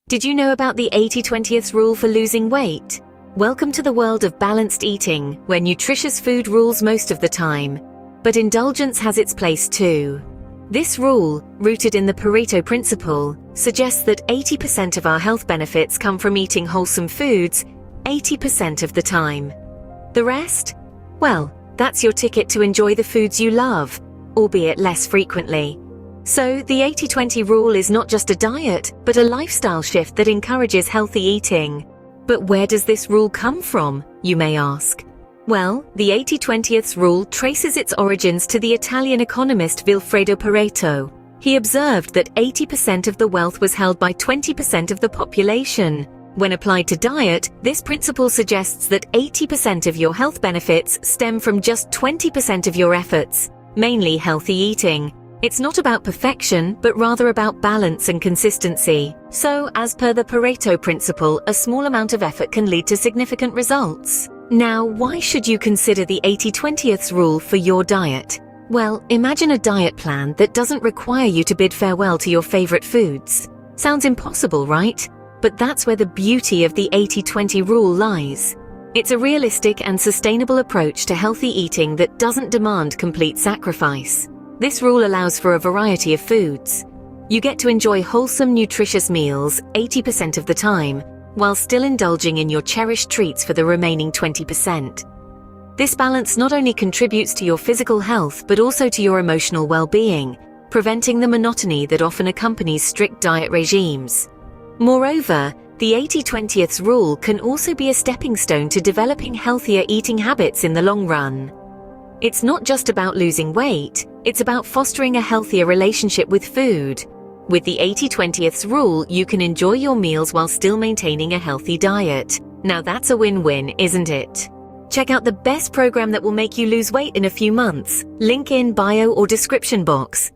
Did you know about the 80-20th rule for losing weight? Welcome to the world of balanced eating, where nutritious food rules most of the time. But indulgence has its place too. This rule, rooted in the Pareto principle, suggests that 80% of our health benefits come from eating wholesome foods 80% of the time. The rest? Well, that's your ticket to enjoy the foods you love, albeit less frequently. So, the 80-20 rule is not just a diet, but a lifestyle shift that encourages healthy eating. But where does this rule come from, you may ask? Well, the 80-20th rule traces its origins to the Italian economist Vilfredo Pareto. He observed that 80% of the wealth was held by 20% of the population. When applied to diet, this principle suggests that 80% of your health benefits stem from just 20% of your efforts, mainly healthy eating. It's not about perfection, but rather about balance and consistency. So, as per the Pareto principle, a small amount of effort can lead to significant results. Now, why should you consider the 80-20th rule for your diet? Well, imagine a diet plan that doesn't require you to bid farewell to your favorite foods. Sounds impossible, right? But that's where the beauty of the 80-20 rule lies. It's a realistic and sustainable approach to healthy eating that doesn't demand complete sacrifice. This rule allows for a variety of foods. You get to enjoy wholesome, nutritious meals 80% of the time, while still indulging in your cherished treats for the remaining 20%. This balance not only contributes to your physical health, but also to your emotional well-being, preventing the monotony that often accompanies strict diet regimes. Moreover, the 80-20th rule can also be a stepping stone to developing healthier eating habits in the long run. It's not just about losing weight, it's about fostering a healthier relationship with food. With the 80-20th rule, you can enjoy your meals while still maintaining a healthy diet. Now that's a win-win, isn't it? Check out the best program that will make you lose weight in a few months. Link in bio or description box.